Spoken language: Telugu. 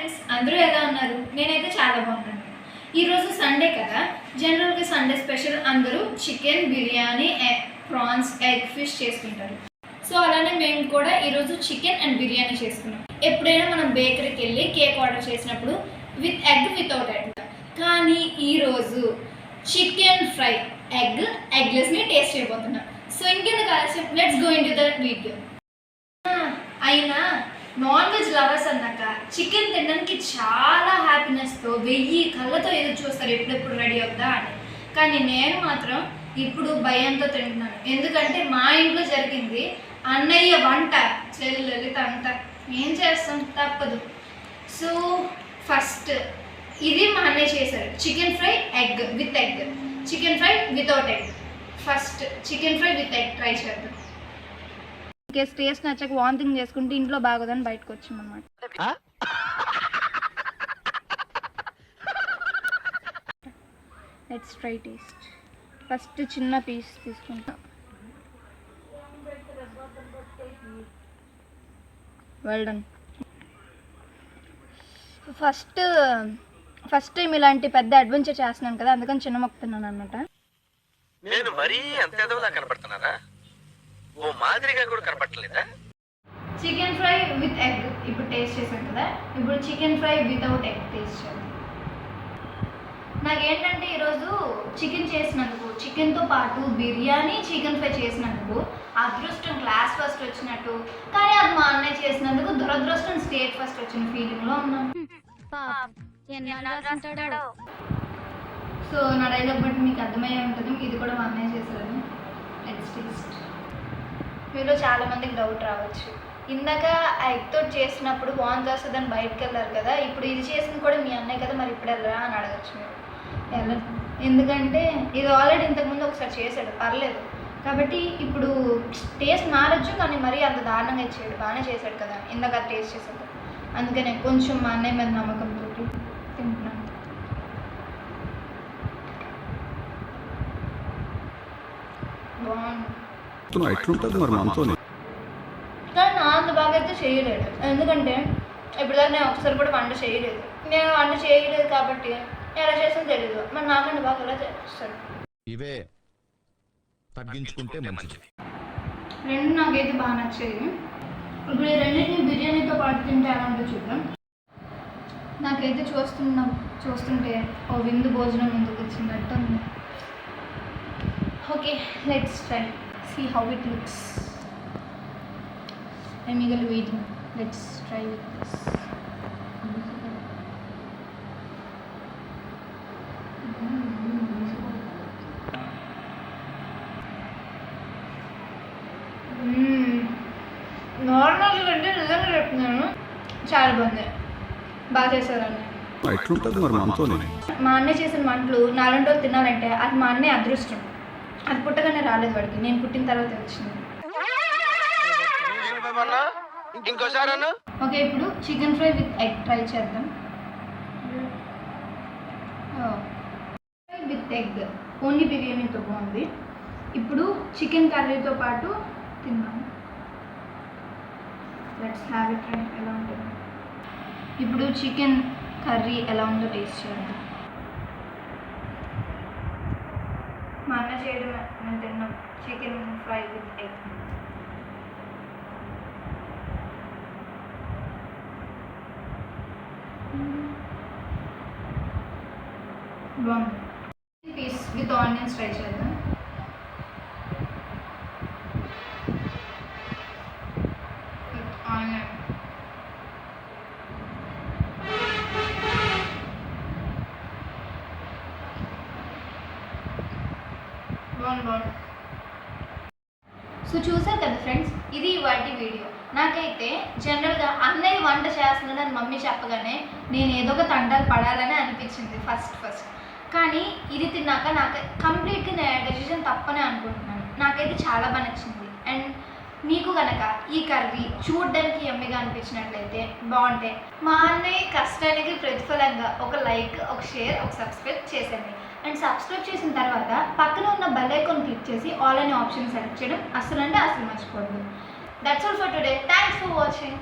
ఫ్రెండ్స్, అందరూ ఎలా ఉన్నారు? నేనైతే చాలా బాగున్నాను. ఈరోజు సండే కదా, జనరల్గా సండే స్పెషల్ అందరూ chicken, biryani, prawns, egg, fish చేసుకుంటారు. సో అలానే మేము కూడా ఈరోజు చికెన్ అండ్ బిర్యానీ చేసుకున్నాం. ఎప్పుడైనా మనం బేకరీకి వెళ్ళి కేక్ ఆర్డర్ చేసినప్పుడు విత్ ఎగ్, వితౌట్ ఎగ్. కానీ ఈరోజు చికెన్ ఫ్రై, ఎగ్లెస్ని టేస్ట్ చేయబోతున్నాం. సో ఇంకెందుకు ఆలస్యం, let's go in to the video. అయినా నాన్ వెజ్ లవర్స్ అన్నాక చికెన్ తినడానికి చాలా హ్యాపీనెస్తో 1000 కళ్ళతో ఎదురు చూస్తారు ఎప్పుడెప్పుడు రెడీ అవుద్దా అని. కానీ నేను మాత్రం ఇప్పుడు భయంతో తింటున్నాను. ఎందుకంటే మా ఇంట్లో జరిగింది అన్నయ్య వంట, చెల్లెలి తంట. ఏం చేస్తాం, తప్పదు. సో ఫస్ట్ ఇది మా అన్నయ్య చేశారు, chicken fry with egg, chicken fry without egg. First chicken fry with egg try చేద్దాం. టేస్ట్ నచ్చక వాంతింగ్ చేసుకుంటే ఇంట్లో బాగోదని బయటకు వచ్చిందన్నమాట. Let's try taste. ఫస్ట్ చిన్న పీస్ తీసుకుంటాం. Well done. ఫస్ట్ టైం ఇలాంటి పెద్ద అడ్వెంచర్ చేస్తున్నాను కదా, అందుకని చిన్న మొక్కుతున్నాను అన్నమాట. నేను మరీ అంత ఎదవలా కనపడుతున్నారా? ఓ మాదిరిగా కూడా కనపడలేదా? చికెన్ ఫ్రై విత్ ఎగ్ ఇప్పుడు టేస్ట్ చేశాను కదా, ఇప్పుడు chicken fry without egg taste చేయాలి. నాకేంటంటే ఈరోజు చికెన్ చేసినందుకు, చికెన్తో పాటు బిర్యానీ, చికెన్ ఫ్రై చేసినందుకు అదృష్టం క్లాస్ ఫస్ట్ వచ్చినట్టు, కానీ అది మా అన్నయ్య చేసినందుకు దురదృష్టం స్టేట్ ఫస్ట్ వచ్చిన ఫీలింగ్లో ఉన్నాను. సో నా డైలాగ్ బట్టి మీకు అర్థమయ్యే ఉంటుంది, ఇది కూడా మా అన్నయ్య చేశారని. Let's taste. మీలో చాలామందికి డౌట్ రావచ్చు, ఇందాక ఆ ఎగ్తో చేసినప్పుడు వాంతి వస్తుందని బయటకు వెళ్ళారు కదా, ఇప్పుడు ఇది చేసింది కూడా మీ అన్నయ్య కదా, మరి ఇప్పుడు వెళ్ళరా అని అడగచ్చు మీరు. వెళ్ళరు, ఎందుకంటే ఇది ఆల్రెడీ ఇంతకుముందు ఒకసారి చేశాడు, పర్లేదు. కాబట్టి ఇప్పుడు టేస్ట్ మారచ్చు, కానీ మరీ అంత దారుణంగా ఇచ్చాడు. బాగానే చేశాడు కదా ఇందాక టేస్ట్ చేశాడు, అందుకనే కొంచెం మా అన్నయ్య మీద నమ్మకంతో తింటున్నాను. బాగుంది. కానీ నా అంత బాగా అయితే చేయలేడు, ఎందుకంటే ఇప్పటిదాకా నేను ఒకసారి కూడా వంట చేయలేదు. నేను వంట చేయలేదు కాబట్టి ఎలా చేస్తానో తెలియదు. మరి నాకంటే బాగా ఎలా చేస్తాడు. ఇవే తగ్గించుకుంటే మంచిది. రెండు నాకైతే బాగా నచ్చాయి. ఇప్పుడు ఈ రెండింటిని బిర్యానీతో పాటు తింటే ఎలా ఉంటుందో చూద్దాం. నాకైతే చూస్తుంటే ఓ విందు భోజనం ముందుకు వచ్చినట్టు ఉంది. Okay, let's try. See how it looks. I'm eagerly waiting. Let's try with this. నార్మల్గా అంటే నిజంగా చెప్తున్నాను, చాలా బాగుంది. బాగా చేశారని. మా అన్నయ్య చేసిన వంటలు నాలుగు రోజులు తినాలంటే అది మా అన్నయ్య అదృష్టం. అది పుట్టగానే రాలేదు వాడికి, నేను పుట్టిన తర్వాత వచ్చింది. ఓకే, ఇప్పుడు chicken fry with egg try చేద్దాం. విత్ ఎగ్ ఓన్లీ బిర్యానీతో బాగుంది. ఇప్పుడు చికెన్ కర్రీతో పాటు తిన్నాం. Let's have it. ట్రై ఎలా ఉంటుంది. ఇప్పుడు చికెన్ కర్రీ ఎలా ఉందో టేస్ట్ చేద్దాం. మా అన్న చేయడం నేను తిన్నాం, చికెన్ ఫ్రై విత్ ఎగ్. బాగుంది. పీస్ విత్ ఆనియన్స్ ట్రై చేద్దాం. With onion. సో చూసారు కదా ఫ్రెండ్స్, ఇది ఇవాటి వీడియో. నాకైతే జనరల్గా అన్నయ్య వంట చేస్తున్నాడని మమ్మీ చెప్పగానే నేను ఏదో ఒక తంటాలు పడాలని అనిపించింది ఫస్ట్. కానీ ఇది తిన్నాక నాకు కంప్లీట్గా నేను డెసిషన్ తప్పనే అనుకుంటున్నాను. నాకైతే చాలా బాగా నచ్చింది. అండ్ మీకు కనుక ఈ కర్రీ చూడడానికి ఎమ్మిగా అనిపించినట్లయితే బాగుంటే మా అన్నయ్య కష్టానికి ప్రతిఫలంగా ఒక లైక్, ఒక షేర్, ఒక సబ్స్క్రైబ్ చేసేయండి. అండ్ సబ్స్క్రైబ్ చేసిన తర్వాత పక్కన ఉన్న బెల్ ఐకాన్ క్లిక్ చేసి ఆల్ అనే ఆప్షన్ సెలెక్ట్ చేయడం అసలు మర్చిపోవద్దు. That's all for today. Thanks for watching.